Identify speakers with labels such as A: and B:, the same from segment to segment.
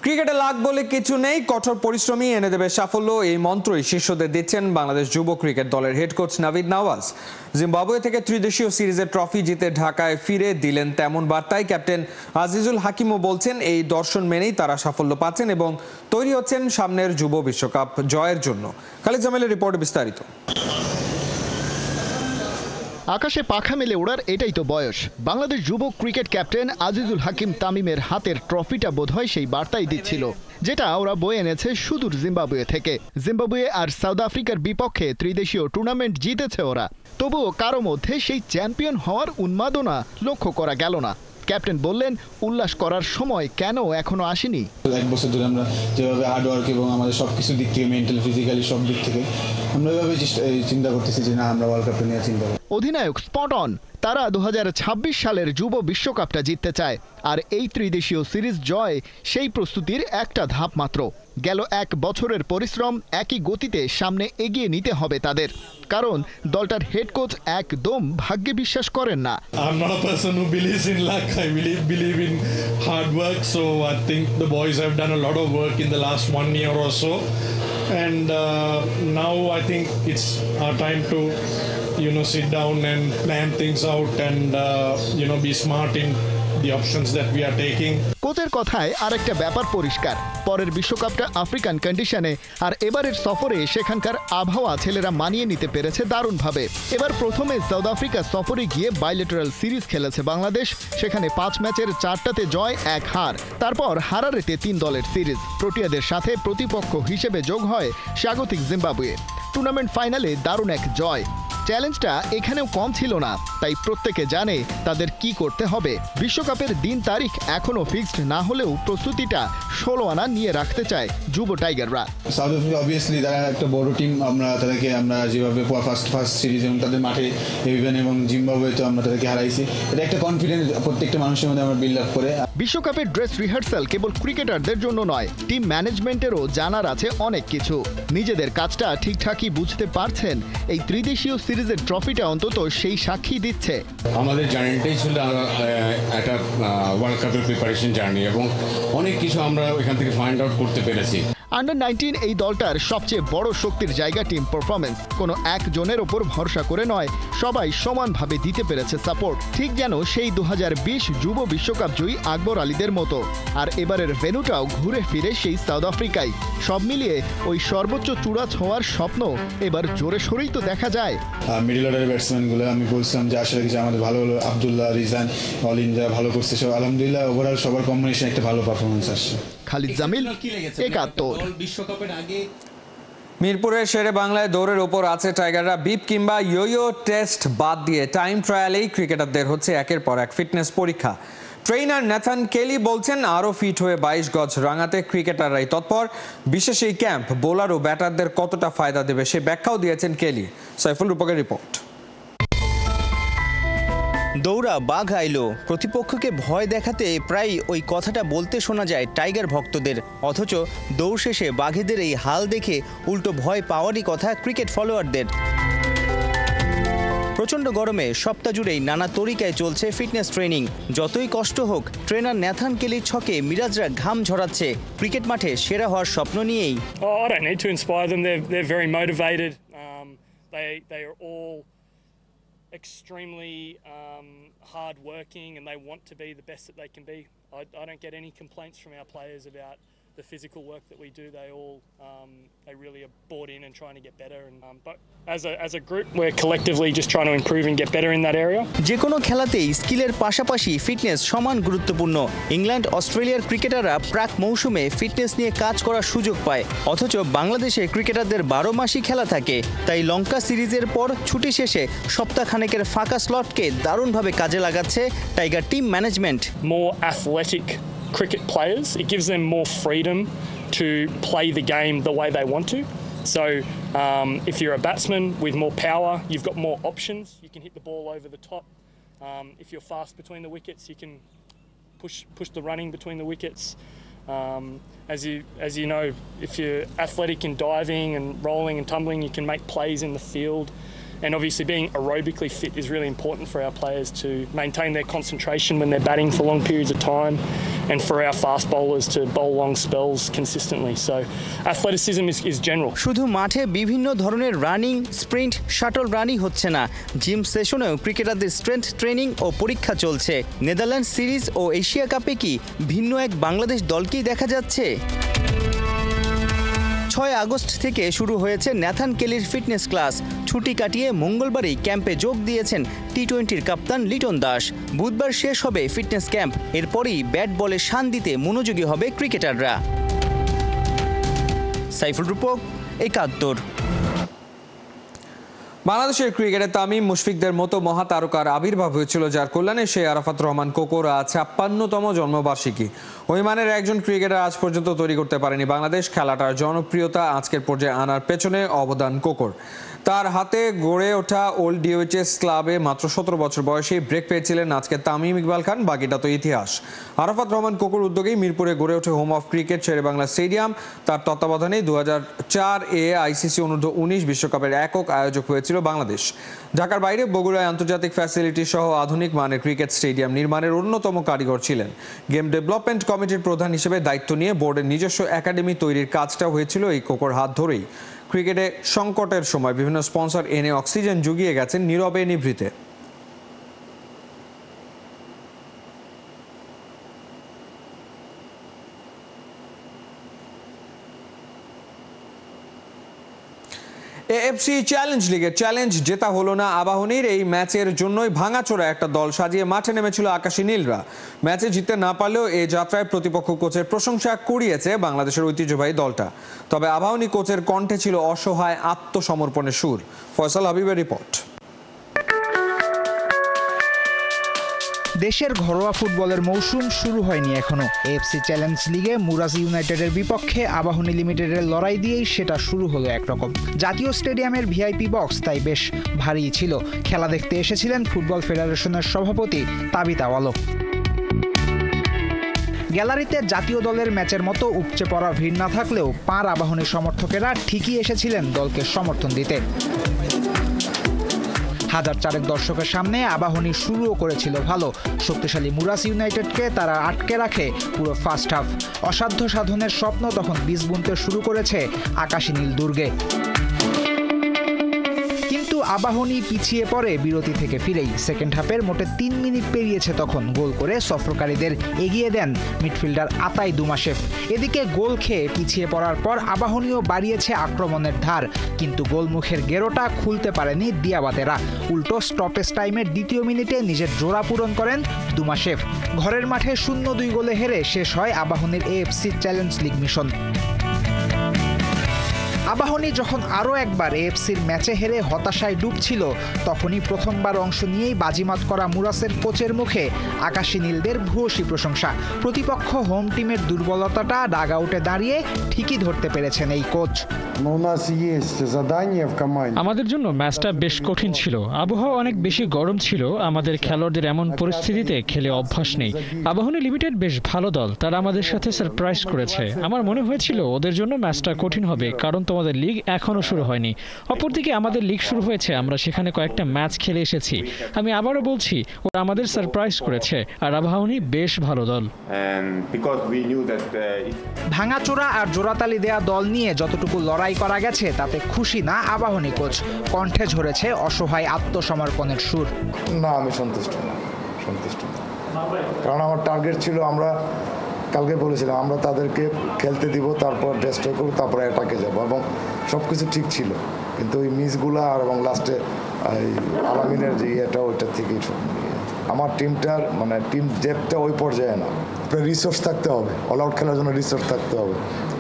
A: ক্রিকেটে লাক বলে কিছু নেই, কঠোর পরিশ্রমই এনে দেবে সাফল্য। এই মন্ত্রই শিষ্যদের দিচ্ছেন বাংলাদেশ যুব ক্রিকেট দলের head coach Navid Nawaz. Zimbabwe থেকে ত্রিদেশীয় সিরিজের ট্রফি জিতে ঢাকায় ফিরে দিলেন তেমন বার্তায় ক্যাপ্টেন আজিজুল হাকিমও বলছেন এই দর্শন মেনেই তারা সাফল্য পাচ্ছেন এবং তৈরি হচ্ছেন সামনের যুব বিশ্বকাপ জয়ের জন্য। খালিদ জামিলের রিপোর্টে বিস্তারিত।
B: আকাশে পাখা মেলে ওড়ার এটাই তো বয়স। বাংলাদেশ যুব ক্রিকেট ক্যাপ্টেন আজিজুল হাকিম তামিমের হাতের ট্রফিটা বোধহয় সেই বার্তাই দিচ্ছিল, যেটা ওরা বয়ে এনেছে সুদূর জিম্বাবুয়ে থেকে। জিম্বাবুয়ে আর সাউথ আফ্রিকার বিপক্ষে ত্রিদেশীয় টুর্নামেন্ট জিতেছে ওরা, তবুও কারো মধ্যে সেই চ্যাম্পিয়ন হওয়ার উন্মাদনা লক্ষ্য করা গেল না। ক্যাপ্টেন বললেন, উল্লাস করার সময় কেন এখনো আসেনি।
C: এক বছর ধরে আমরা যেভাবে হার্ডওয়ার্ক এবং আমাদের সবকিছু দিক থেকে মেন্টাল ফিজিক্যালি সব দিক থেকে আমরা এভাবে চিন্তা করতেছি যে না, আমরা ওয়ার্ল্ড কাপটা নিয়ে চিন্তা করব।
B: অধিনায়ক স্পট অন। তারা 2026 সালের যুব বিশ্বকাপটা জিততে চায়, আর এই ত্রিদেশীয় সিরিজ জয় সেই প্রস্তুতির একটা ধাপ মাত্র। গেল এক বছরের পরিশ্রম একই গতিতে সামনে এগিয়ে নিতে হবে তাদের, কারণ দলটার হেড কোচ একদম ভাগ্যে বিশ্বাস করেন না।
D: I'm not a person who believes in luck. I believe in hard work. So I think the boys have done a lot of work in the last 1 year or so, and now I think it's our time to sit down and plan things out and be smart in the options that we are taking.
B: কোচের কথায় আরেকটা ব্যাপার পরিষ্কার, পরের বিশ্বকাপটা African কন্ডিশনে, আর এবারের সফরে সেখানকার আবহাওয়া ছেলেরা মানিয়ে নিতে পেরেছে দারুণভাবে। এবার প্রথমে সাউথ আফ্রিকা সফরে গিয়ে বাইলেটারাল সিরিজ খেলেছে বাংলাদেশ, সেখানে 5 ম্যাচের 4টাতে জয় 1 হার। তারপর হারারেতে 3 দলের সিরিজ, প্রোটিয়াদের সাথে প্রতিপক্ষ হিসেবে যোগ হয় স্বাগতিক জিম্বাবুয়ে। টুর্নামেন্ট ফাইনালে দারুণ এক জয়। চ্যালেঞ্জটা এখানেও কম ছিল না, তাই প্রত্যেকে জানে তাদের কি করতে হবে। বিশ্বকাপের দিন তারিখ এখনো ফিক্সড না হলেও প্রস্তুতিটা 16 আনা নিয়ে রাখতে চায় যুব টাইগাররা।
C: সাউথ আফ্রিকা অবভিয়াসলি তারা একটা বড় টিম, আমরা যেভাবে ফার্স্ট সিরিজ এবং তাদের মাঠে ইভেন এবং জিম্বাবুয়ে তো আমরা তাদেরকে হারাইছি, এটা একটা কনফিডেন্স প্রত্যেকটা মানুষের মধ্যে আমরা বিল্ড আপ করে।
B: বিশ্বকাপের ড্রেস রিহার্সাল কেবল ক্রিকেটারদের জন্য নয়, টিম ম্যানেজমেন্টেরও জানার আছে অনেক কিছু। নিজেদের কাজটা ঠিকঠাকই বুঝতে পারছেন এই ত্রিদেশীয় সিরিজের ট্রফিটা অন্তত সেই সাক্ষী দিচ্ছে।
E: আমাদের জার্নিটাই ছিল একটা ওয়ার্ল্ড কাপের প্রিপারেশন জার্নি, এবং অনেক কিছু আমরা এখান থেকে ফাইন্ড আউট করতে পেরেছি।
B: আন্ডার-19 এই দলটার সবচেয়ে বড় শক্তির জায়গা টিম পারফরমেন্স। কোনো একজনের ওপর ভরসা করে নয়, সবাই সমানভাবে দিতে পেরেছে সাপোর্ট, ঠিক যেন সেই 2020 যুব বিশ্বকাপ জয়ী আকবর আলীদের মতো। আর এবারের ভেন্যুটাও ঘুরে ফিরে সেই সাউথ আফ্রিকায়। সব মিলিয়ে ওই সর্বোচ্চ চূড়া ছোঁয়ার স্বপ্ন এবার জোরে সোরেই তো দেখা যায়।
C: মিডল অর্ডারের ব্যাটসম্যানগুলো আমি বলছিলাম যে আসলে কিছু আমাদের ভালো হলো, আবদুল্লাহ, রিজান, অলিন যারা ভালো করছে, সব আলহামদুলিল্লাহ ওভারঅল সবার কম্বিনেশন একটা ভালো পারফরমেন্স আসছে।
B: খালিদ জামিল, একাত্তর।
A: মিরপুরের শেরে বাংলায় দৌড়ের ওপর আছে টাইগাররা। বিপ কিংবা ইয়ো টেস্ট বাদ দিয়ে টাইম ট্রায়ালেই ক্রিকেটারদের হচ্ছে একের পর এক ফিটনেস পরীক্ষা। ট্রেনার ন্যাথান কেলি বলছেন আরও ফিট হয়ে 22 গজ রাঙাতে ক্রিকেটাররাই তৎপর। বিশেষ এই ক্যাম্প বোলার ও ব্যাটারদের কতটা ফায়দা দেবে সে ব্যাখ্যাও দিয়েছেন কেলি। সাইফুল রূপকের রিপোর্ট।
F: দৌড়া বাঘ আইলো, প্রতিপক্ষকে ভয় দেখাতে প্রায় ওই কথাটা বলতে শোনা যায় টাইগার ভক্তদের। অথচ দৌড় শেষে বাঘেদের এই হাল দেখে উল্টো ভয় পাওয়ারই কথা ক্রিকেট ফলোয়ারদের। প্রচণ্ড গরমে সপ্তাহ জুড়েই নানা তরিকায় চলছে ফিটনেস ট্রেনিং। যতই কষ্ট হোক, ট্রেনার ন্যাথান কেলির ছকে মিরাজরা ঘাম ঝরাচ্ছে ক্রিকেট মাঠে সেরা হওয়ার স্বপ্ন নিয়েই।
G: I don't need to inspire them. They're very motivated. They are all extremely hard working, and they want to be the best that they can be. I don't get any complaints from our players about the physical work that we do. They really are bought in and trying to get better. But as a group, we're collectively just trying to improve and get better in that area.
F: যে কোনো খেলাতেই স্কিলের পাশাপাশি fitness সমান গুরুত্বপূর্ণ। England, অস্ট্রেলিয়ার ক্রিকেটাররা প্রাক মৌসুমে ফিটনেস নিয়ে কাজ করার সুযোগ পায়, অথচ বাংলাদেশে ক্রিকেটারদের 12 মাসই খেলা থাকে। তাই লঙ্কা সিরিজের পর ছুটি শেষে সপ্তাহখানেকের ফাঁকা স্লটকে দারুণভাবে কাজে লাগাচ্ছে tiger team management.
G: More athletic cricket players, it gives them more freedom to play the game the way they want to. So if you're a batsman with more power, you've got more options. You can hit the ball over the top. If you're fast between the wickets, you can push the running between the wickets. As you know, if you're athletic in diving and rolling and tumbling, you can make plays in the field. And obviously being aerobically fit is really important for our players to maintain their concentration when they're batting for long periods of time and for our fast bowlers to bowl long spells consistently. So athleticism is general.
F: শুধু মাঠে বিভিন্ন ধরনের running, sprint, shuttle রানই হচ্ছে না, gym সেশনেও ক্রিকেটারদের strength training ও পরীক্ষা চলছে। Netherland series ও Asia কাপে কি ভিন্ন এক বাংলাদেশ দলকেই দেখা যাচ্ছে? 6 আগস্ট থেকে শুরু হয়েছে ন্যাথান কেলির ফিটনেস ক্লাস। ছুটি কাটিয়ে মঙ্গলবারই ক্যাম্পে যোগ দিয়েছেন টি-20-র কাপ্তান লিটন দাস। বুধবার শেষ হবে ফিটনেস ক্যাম্প, এরপরই ব্যাট বলে শান দিতে মনোযোগী হবে ক্রিকেটাররা। সাইফুল রূপক, একাত্তর।
A: বাংলাদেশের ক্রিকেটে তামিম মুশফিকদের মতো মহাতারকার আবির্ভাব হয়েছিল, যার কল্যাণে সেই আরাফাত রহমান কোকোর আজ 56তম জন্মবার্ষিকী। ওই মানের একজন ক্রিকেটার আজ পর্যন্ত তৈরি করতে পারেনি বাংলাদেশ। খেলাটার জনপ্রিয়তা আজকের পর্যায়ে আনার পেছনে অবদান কোকোর। তার হাতে গড়ে ওঠা ওল্ড ডিওএইচএস ক্লাবে মাত্র 17 বছর বয়সে ব্রেক পেয়েছিলেন আজকে তামিম ইকবাল খান। বাকিটা তো ইতিহাস। আরাফাত রহমান কোকোর উদ্যোগেই মিরপুরে গড়ে ওঠে home of cricket Sher-e-Bangla stadium. তার তত্ত্বাবধানেই 2004-এ আইসিসি অনূর্ধ্ব-19 বিশ্বকাপের একক আয়োজক হয়েছিল বাংলাদেশ। ঢাকার বাইরে বগুড়ায় আন্তর্জাতিক ফ্যাসিলিটি সহ আধুনিক মানের ক্রিকেট স্টেডিয়াম নির্মাণের অন্যতম কারিগর ছিলেন। গেম ডেভেলপমেন্ট কমিটির প্রধান হিসেবে দায়িত্ব নিয়ে বোর্ডের নিজস্ব একাডেমি তৈরির কাজটা হয়েছিল এই কোকোর হাত ধরেই। ক্রিকেটে সংকটের সময় বিভিন্ন স্পন্সর এনে অক্সিজেন জুগিয়ে গেছেন নীরবে নিভৃতে। এএফসি চ্যালেঞ্জ লিগে চ্যালেঞ্জ জেতা হলো না আবাহনীর। এই ম্যাচের জন্যই ভাঙাচোরা একটা দল সাজিয়ে মাঠে নেমেছিল আকাশী নীলরা। ম্যাচে জিততে না পারলেও এই যাত্রায় প্রতিপক্ষ কোচের প্রশংসা কুড়িয়েছে বাংলাদেশের ঐতিহ্যবাহী দলটা। তবে আবাহনী কোচের কণ্ঠে ছিল অসহায় আত্মসমর্পণের সুর। ফয়সাল হাবিবের রিপোর্ট।
H: দেশের ঘরোয়া ফুটবলের মৌসুম শুরু হয়নি এখনো। এএফসি চ্যালেঞ্জ লিগে মুরাজ ইউনাইটেডের বিপক্ষে আবাহনী লিমিটেডের লড়াই দিয়েই সেটা শুরু হলো একরকম। জাতীয় স্টেডিয়ামের ভিআইপি বক্স তাই বেশ ভারী ছিল। খেলা দেখতে এসেছিলেন ফুটবল ফেডারেশনের সভাপতি তাবিত আওয়ালও। গ্যালারিতে জাতীয় দলের ম্যাচের মতো উপচে পড়া ভিড় না থাকলেও পাঁড় আবাহনী সমর্থকেরা ঠিকই এসেছিলেন দলকে সমর্থন দিতে। 1004 দর্শকের সামনে আবাহনী শুরুও করেছিল ভালো। শক্তিশালী মুরাজ ইউনাইটেডকে তারা আটকে রাখে পুরো ফার্স্ট হাফ। অসাধ্য সাধনের স্বপ্ন তখন বীজ বুনতে শুরু করেছে আকাশী নীল দুর্গে। কিন্তু আবাহনী পিছিয়ে পড়ে বিরতি থেকে ফিরেই। সেকেন্ড হাফের মোটে 3 মিনিট পেরিয়েছে তখন গোল করে সফরকারীদের এগিয়ে দেন মিডফিল্ডার আতাই দুমাশেফ। এদিকে গোল খেয়ে পিছিয়ে পড়ার পর আবাহনীও বাড়িয়েছে আক্রমণের ধার, কিন্তু গোলমুখের গেরোটা খুলতে পারেনি দিয়াবাতেরা। উল্টো স্টপেজ টাইমের 2য় মিনিটে নিজের জোড়া পূরণ করেন দুমাশেফ। ঘরের মাঠে 0-2 গোলে হেরে শেষ হয় আবাহনীর AFC challenge league mission. Abahani যখন আরও একবার এএফসির ম্যাচে হেরে হতাশায় ডুবছিল, তখনই প্রথমবার অংশ নিয়েই বাজিমাত করা মুরাসের কোচের মুখে আকাশী নীলদের ভূয়সী প্রশংসা। প্রতিপক্ষ হোম টিমের দুর্বলতাটা ডাগ আউটে দাঁড়িয়ে ঠিকই ধরতে পেরেছেন এই কোচ।
I: আমাদের জন্য ম্যাচটা বেশ কঠিন ছিল। আবহাওয়া অনেক বেশি গরম ছিল। আমাদের খেলোয়াড়দের এমন পরিস্থিতিতে খেলে অভ্যাস নেই। আবাহনী লিমিটেড বেশ ভালো দল, তারা আমাদের সাথে সারপ্রাইজ করেছে। আমার মনে হয়েছিল ওদের জন্য ম্যাচটা কঠিন হবে, কারণ তোমাদের লিগ এখনো শুরু হয়নি। অপরদিকে আমাদের লিগ শুরু হয়েছে, আমরা সেখানে কয়েকটা ম্যাচ খেলে এসেছি। আমি আবারও বলছি, ওরা আমাদের সারপ্রাইজ করেছে, আর আবাহনী বেশ ভালো দল।
H: ভাঙাচোরা আর জোড়াতালি দেয়া দল নিয়ে যতটুকু লড়াই করা গেছে তাতে খুশি না আবাহনী কোচ। কণ্ঠে ঝরেছে অসহায় আত্মসমর্পণের সুর।
J: না, আমি সন্তুষ্ট না, কারণ আমার টার্গেট ছিল, আমরা কালকে বলেছিলাম আমরা তাদেরকে খেলতে দিব, তারপর ডেস্ট্রয় করবো, তারপরে অ্যাটাকে যাবো, এবং সব কিছু ঠিক ছিল। কিন্তু ওই মিসগুলা আর এবং লাস্টে আলামিনের যে ইয়েটা, ওইটা থেকেই আমার টিমটার টিম ডেপথটা ওই পর্যায়ে না। রিসোর্স থাকতে হবে, অল আউট খেলার জন্য রিসোর্স থাকতে হবে।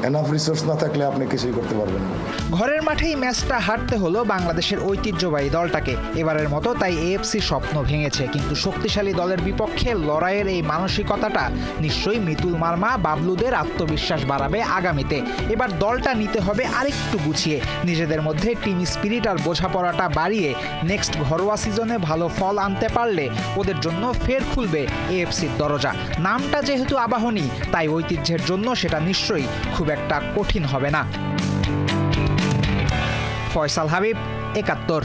J: এনাফ রিসোর্স না থাকলে আপনি কিছুই করতে পারবেন না।
H: ঘরের মাঠেই ম্যাচটা হারতে হলো বাংলাদেশের ঐতিহ্যবাহী দলটাকে এবারের মতো। তাই এএফসি স্বপ্ন ভেঙেছে, কিন্তু শক্তিশালী দলের বিপক্ষে লড়াইয়ের এই মানসিকতাটা নিশ্চয়ই মিতুল মার্মা বাবলুদের আত্মবিশ্বাস বাড়াবে আগামীতে। এবার দলটা নিতে হবে আরেকটু গুছিয়ে, নিজেদের মধ্যে টিম স্পিরিট আর বোঝাপড়াটা বাড়িয়ে নেক্সট ঘরোয়া সিজনে ভালো ফল আনতে পারলে ওদের জন্য ফের খুলবে এএফসির দরজা। নামটা যেহেতু আবাহনী, তাই ঐতিহ্যের জন্য সেটা নিশ্চয়ই খুব একটা কঠিন হবে না। ফয়সাল হাবিব, ৭১।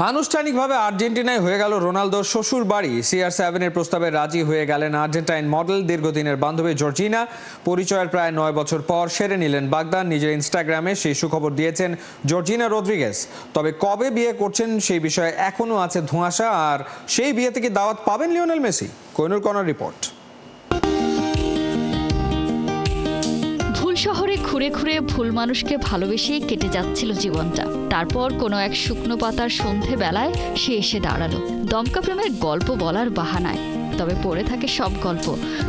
A: আনুষ্ঠানিকভাবে আর্জেন্টিনায় হয়ে গেল রোনালদোর শ্বশুর বাড়ি। CR7 এর প্রস্তাবে রাজি হয়ে গেলেন আর্জেন্টাইন মডেল, দীর্ঘদিনের বান্ধবী জর্জিনা। পরিচয়ের প্রায় 9 বছর পর সেরে নিলেন বাগদান। নিজের ইনস্টাগ্রামে সেই সুখবর দিয়েছেন জর্জিনা রদ্রিগেজ। তবে কবে বিয়ে করছেন সেই বিষয়ে এখনও আছে ধোঁয়াশা। আর সেই বিয়ে থেকে দাওয়াত পাবেন লিওনেল মেসি? কোহিনুর কণার রিপোর্ট।
K: শহরে ঘুরে ঘুরে ভুল মানুষকে ভালোবেসেই কেটে যাচ্ছিল জীবনটা। তারপর কোনো এক শুকনো পাতার সন্ধে বেলায় সে এসে দাঁড়ালো দমকা প্রেমের গল্প বলার বাহানায়। তবে পড়ে থাকে সব গল্প,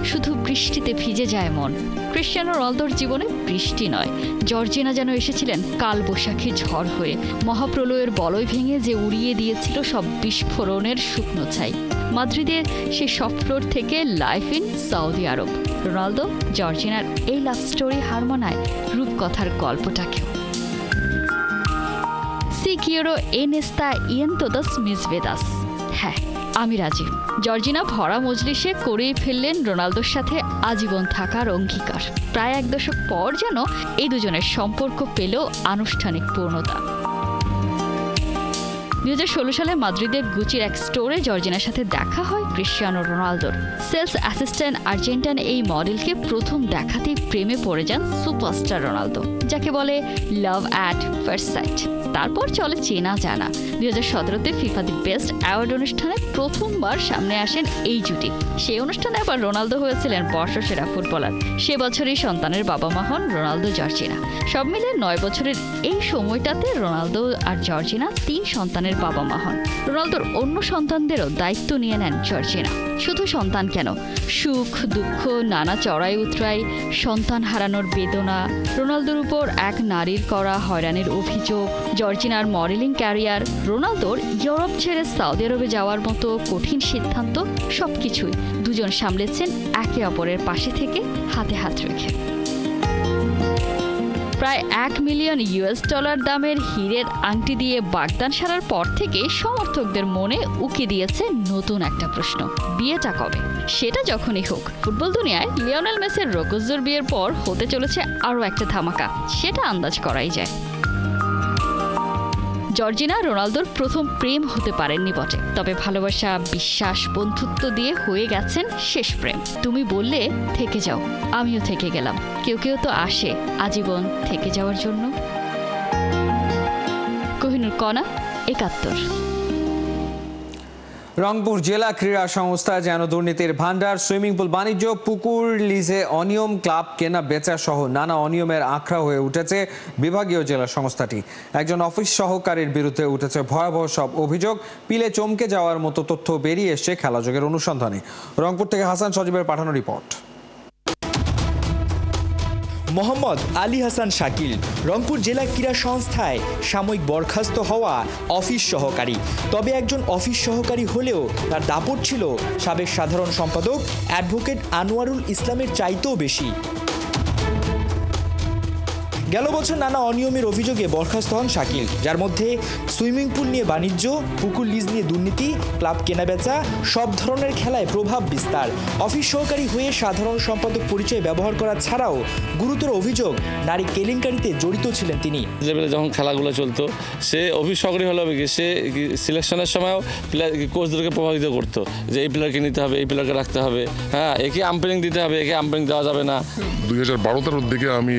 K: শুধু বৃষ্টিতে ভিজে যায় মন। ক্রিশ্চিয়ানো রোনালদোর জীবনে বৃষ্টি নয়, জর্জিনা যেন এসেছিলেন কালবৈশাখী ঝড় হয়ে, মহাপ্রলয়ের বলয় ভেঙে যে উড়িয়ে দিয়েছিল সব বিস্ফোরণের শুকনো ছাই। মাদ্রিদের সেই সফট ফ্লোর থেকে life in Saudi Arab. Ronaldo জর্জিনার এই লাভ স্টোরি হারমোনায় রূপকথার গল্পটাকেও। সি কিওরো এন এস্তা ইয়েন তোদাস মিস ভেদাস। হ্যাঁ, আমি রাজি। জর্জিনা ভরা মজলিসে করেই ফেললেন রোনালদোর সাথে আজীবন থাকার অঙ্গীকার। প্রায় 1 দশক পর যেন এই দুজনের সম্পর্ক পেল আনুষ্ঠানিক পূর্ণতা। 2016 সালে মাদ্রিদের গুচির এক স্টোরে জর্জিনার সাথে দেখা হয় ক্রিশ্চিয়ানো রোনালদোর। সেলস অ্যাসিস্ট্যান্ট আর্জেন্টাইন এই মডেলকে প্রথম দেখাতেই প্রেমে পড়ে যান সুপারস্টার রোনালদো, যাকে বলে লাভ অ্যাট ফার্স্ট সাইট। তারপর চলে চেনা জানা। 2017-তে ফিফা দি বেস্ট অ্যাওয়ার্ড অনুষ্ঠানে প্রথমবার সামনে আসেন এই জুটি। সেই অনুষ্ঠানে আবার রোনালদো হয়েছিলেন বর্ষসেরা ফুটবলার। সে বছরই সন্তানের বাবা মা হন রোনালদো জর্জিনা। সব মিলে 9 বছরের এই সময়টাতে রোনালদো আর জর্জিনা 3 সন্তানের বাবা মা হন। রোনালদোর অন্য সন্তানদেরও দায়িত্ব নিয়ে নেন জর্জিনা। শুধু সন্তান কেন, সুখ দুঃখ, নানা চড়াই উতরাই, সন্তান হারানোর বেদনা, রোনালদোর উপর এক নারীর করা হয়রানির অভিযোগ, জর্জিনার মডেলিং ক্যারিয়ার, রোনালদোর ইউরোপ ছেড়ে সৌদি আরবে যাওয়ার মতো কঠিন সিদ্ধান্ত, সবকিছুই দুজন সামলেছেন একে অপরের পাশে থেকে হাতে হাত রেখে। প্রায় $1 মিলিয়ন দামের হীরের আংটি দিয়ে বাগদান সারার পর থেকে সমর্থকদের মনে উকি দিয়েছে নতুন একটা প্রশ্ন, বিয়েটা কবে? সেটা যখনই হোক, ফুটবল দুনিয়ায় লিওনেল মেসির রোকোজোর বিয়ের পর হতে চলেছে আরও একটা ধামাকা, সেটা আন্দাজ করাই যায়। জর্জিনা রোনালদোর প্রথম প্রেম হতে পারেননি বটে, তবে ভালোবাসা, বিশ্বাস, বন্ধুত্ব দিয়ে হয়ে গেছেন শেষ প্রেম। তুমি বললে থেকে যাও, আমিও থেকে গেলাম। কেউ কেউ তো আসে আজীবন থেকে যাওয়ার জন্য। কোহিনুর কণা, 71।
A: রংপুর জেলা ক্রীড়া সংস্থা যেন দুর্নীতির ভান্ডার। সুইমিং পুল বাণিজ্য, পুকুর লিজে অনিয়ম, ক্লাব কেনা বেচা সহ নানা অনিয়মের আখড়া হয়ে উঠেছে বিভাগীয় জেলা সংস্থাটি। একজন অফিস সহকারীর বিরুদ্ধে উঠেছে ভয়াবহ সব অভিযোগ। পিলে চমকে যাওয়ার মতো তথ্য বেরিয়ে এসছে খেলাযোগের অনুসন্ধানে। রংপুর থেকে হাসান সজীবের পাঠানো রিপোর্ট।
F: মোহাম্মদ আলী হাসান শাকিল রংপুর জেলা ক্রীড়া সংস্থায় সাময়িক বরখাস্ত হওয়া অফিস সহকারী। তবে একজন অফিস সহকারী হলেও তার দাপট ছিল সাবেক সাধারণ সম্পাদক অ্যাডভোকেট আনোয়ারুল ইসলামের চাইতেও বেশি। গেল বছর নানা অনিয়মের অভিযোগে বরখাস্ত হন শাকিল, যার মধ্যে সুইমিং পুল নিয়ে বাণিজ্য, পুকুর লিজ নিয়ে দুর্নীতি, ক্লাব কেনাবেচা, সব ধরনের খেলায় প্রভাব বিস্তার। অফিস সহকারী হয়ে সাধারণ সম্পাদক পরিচয় ব্যবহার করা ছাড়াও গুরুতর অভিযোগ নারী কেলেঙ্কারিতে জড়িত ছিলেন তিনি।
L: লেভেলে যখন খেলাগুলো চলতো, সে অফিস সহকারী হলে সে সিলেকশনের সময়ও কোচদেরকে প্রভাবিত করতো যে এই প্লেয়ারকে নিতে হবে, এই প্লেয়ারকে রাখতে হবে, হ্যাঁ একে আম্পায়ারিং দিতে হবে, একে আম্পায়ারিং দেওয়া যাবে না।
M: 2012-13 দিকে আমি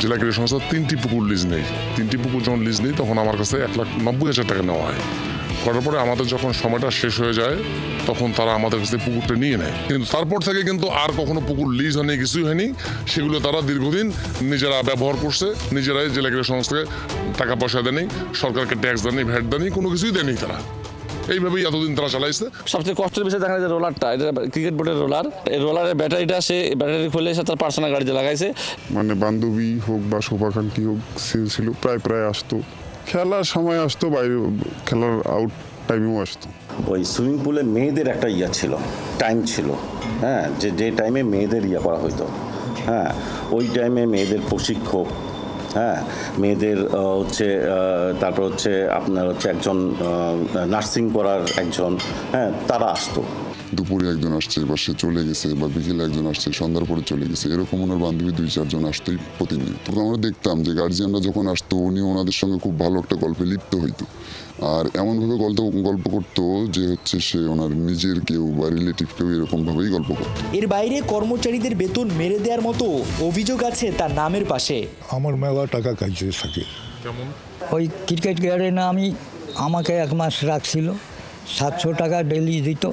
M: জেলা ক্রীড়া সংস্থা 3টি পুকুর লিজ নেই। 3টি পুকুর যখন লিজ নেই তখন আমার কাছে 1,90,000 টাকা নেওয়া হয়। করার পরে আমাদের যখন সময়টা শেষ হয়ে যায় তখন তারা আমাদের কাছে পুকুরটা নিয়ে নেয়। কিন্তু তারপর থেকে কিন্তু আর কখনো পুকুর লিজ হয়নি, কিছুই হয়নি। সেগুলো তারা দীর্ঘদিন নিজেরা ব্যবহার করছে, নিজেরাই জেলা ক্রীড়া সংস্থাকে টাকা পয়সা দেয়নি, সরকারকে ট্যাক্স দেয়নি, ভ্যাট দেয়নি, কোনো কিছুই দেয়নি তারা। এইভাবেই এতদিন তারা চালাইছে।
L: সবচেয়ে কষ্টের বিষয় দেখা যায় রোলারটা, এটা ক্রিকেট বোর্ডের রোলার। এই রোলারের ব্যাটারিটা সে ব্যাটারি খুলে এসে তার পার্সোনাল গাড়িতে লাগাইছে।
N: মানে বান্ধবী হোক বা শুভাকাঙ্ক্ষী হোক, সে ছিল প্রায় আসতো, খেলার সময় আসতো, বাইরে খেলার আউট টাইমেও আসতো।
O: ওই সুইমিং পুলে মেয়েদের একটা ছিল, টাইম ছিল, হ্যাঁ, যে টাইমে মেয়েদের করা হইতো, হ্যাঁ, ওই টাইমে মেয়েদের প্রশিক্ষক, হ্যাঁ, মেয়েদের তারপর আপনার একজন নার্সিং করার একজন, হ্যাঁ, তারা আসতো।
P: দুপুরে একজন আসছে বা সে চলে গেছে, বা বিকেলে একজন আসছে সন্ধ্যার পরে চলে গেছে, এরকম ওনার বান্ধবী 2-4 জন আসতেই প্রতিনিয়ত। তো আমরা দেখতাম যে গার্জিয়ানরা যখন আসতো উনি ওনাদের সঙ্গে খুব ভালো একটা গল্পে লিপ্ত হইতো, আর এমনভাবে গল্প করতো যে হচ্ছে সে ওনার নিজের কেউ বা রিলেটিভ কেউ এরকমভাবেই গল্প করতো।
F: এর বাইরে কর্মচারীদের বেতন মেরে দেওয়ার মতো অভিযোগ আছে তার নামের পাশে।
Q: আমার মেলা টাকা কাজে থাকে,
R: যেমন
Q: ওই ক্রিকেট গ্যারেনে আমাকে 1 মাস রাখছিল, 700 টাকা ডেলি দিত,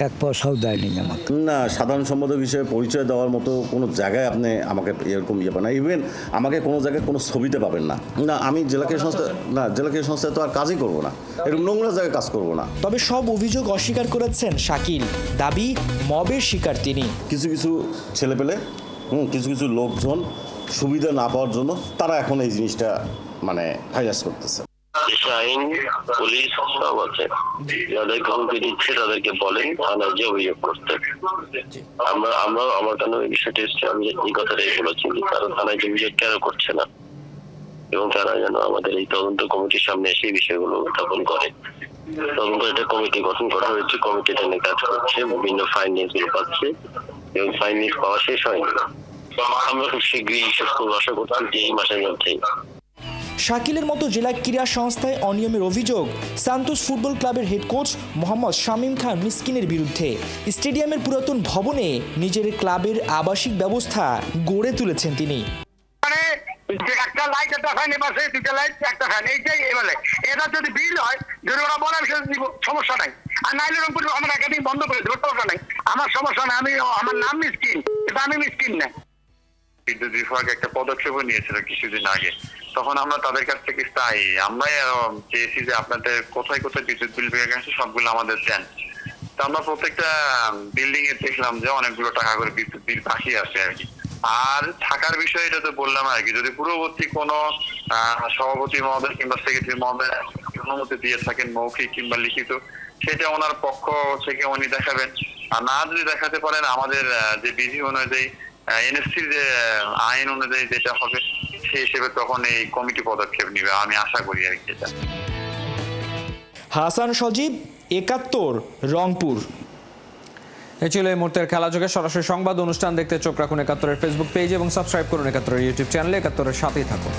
Q: 1 পয়সাও দেয়নি আমাকে।
O: না, সাধারণ সম্পাদক হিসেবে পরিচয় দেওয়ার মতো কোনো জায়গায় আপনি আমাকে এরকম পাবেন না। ইভেন আমাকে কোনো জায়গায় কোনো ছবিতে পাবেন না। না, আমি জেলা ক্রীড়া সংস্থায় তো আর কাজই করবো না, এরকম নোংরা জায়গায় কাজ করবো না।
F: তবে সব অভিযোগ অস্বীকার করেছেন শাকিল, দাবি মবের শিকার তিনি।
O: কিছু ছেলেপেলে কিছু লোকজন সুবিধা না পাওয়ার জন্য তারা এখন এই জিনিসটা হাইলাইট করতেছে।
S: আইন, পুলিশ সব আছে, যাদেরকে হুমকি দিচ্ছে তাদেরকে বলেন থানায় যে অভিযোগ করতে। আমার কেন এই বিষয়টি এসছে, আমি এই কথাটাই বলেছি তারা থানায় যে অভিযোগ কেন করছে না, এবং তারা যেন আমাদের এই তদন্ত কমিটির সামনে এসে এই বিষয়গুলো উত্থাপন করে। তদন্ত একটা কমিটি গঠন করা হয়েছে, কমিটিটা নিয়ে কাজ করছে, বিভিন্ন ফাইন্ডিংস গুলো পাচ্ছে, এবং ফাইন্ডিংস পাওয়া শেষ হয়নি। আমরা খুব শীঘ্রই শেষ করবো আশা করছি যে এই মাসের মধ্যেই।
F: শাকিলের মতো জেলা ক্রীড়া সংস্থায় অনিয়মের অভিযোগ সান্তোস ফুটবল ক্লাবের হেড কোচ মোহাম্মদ শামীম খান মিসকিনের বিরুদ্ধে। স্টেডিয়ামের পুরাতন ভবনে নিজের ক্লাবের আবাসিক ব্যবস্থা গড়ে তুলেছেন তিনি।
T: একটা লাইট, একটা ফ্যান, এবার 2টা লাইট, একটা ফ্যান, এইটাই বলে। এটা যদি বিল হয়, যদি ওরা বলে আমি দিব, সমস্যা নাই। আর নাইলে রংপুর আমার একাডেমি বন্ধ করে দেবো, সমস্যা নাই, আমার সমস্যা নাই। আমার নাম মিসকিন, এটা আমি মিসকিন না। বিদ্যুৎ বিভাগ একটা পদক্ষেপও নিয়েছিল কিছুদিন আগে, তখন আমরা তাদের কাছ থেকে আমরা চেয়েছি যে আপনাদের কোথায় বিদ্যুৎ বিল বেড়ে গেছে সবগুলো আমাদের দেন। তো আমরা প্রত্যেকটা বিল্ডিং এ দেখলাম যে অনেকগুলো টাকা করে বিদ্যুৎ বিল বাকি আছে আর কি। আর থাকার বিষয়টা তো বললাম আর কি, যদি পূর্ববর্তী কোনো সভাপতি মহোদয় কিংবা সেক্রেটারি মহোদয় অনুমতি দিয়ে থাকেন মৌখিক কিংবা লিখিত, সেটা ওনার পক্ষ থেকে উনি দেখাবেন। আর না যদি দেখাতে পারেন, আমাদের যে বিধি অনুযায়ী এনএসসির যে আইন অনুযায়ী যেটা হবে সেই হিসেবে তখন এই কমিটি পদক্ষেপ নিবে, আমি আশা করি আর কি। এটা
F: হাসান সজীব, 71, রংপুর।
A: এই ছিল এই মুহূর্তের খেলা যোগে সরাসরি সংবাদ অনুষ্ঠান দেখতে চোখ রাখুন 71-এর ফেসবুক পেজ এবং সাবস্ক্রাইব করুন 71-এর ইউটিউব চ্যানেলে। 71-এর সাথেই থাকুন।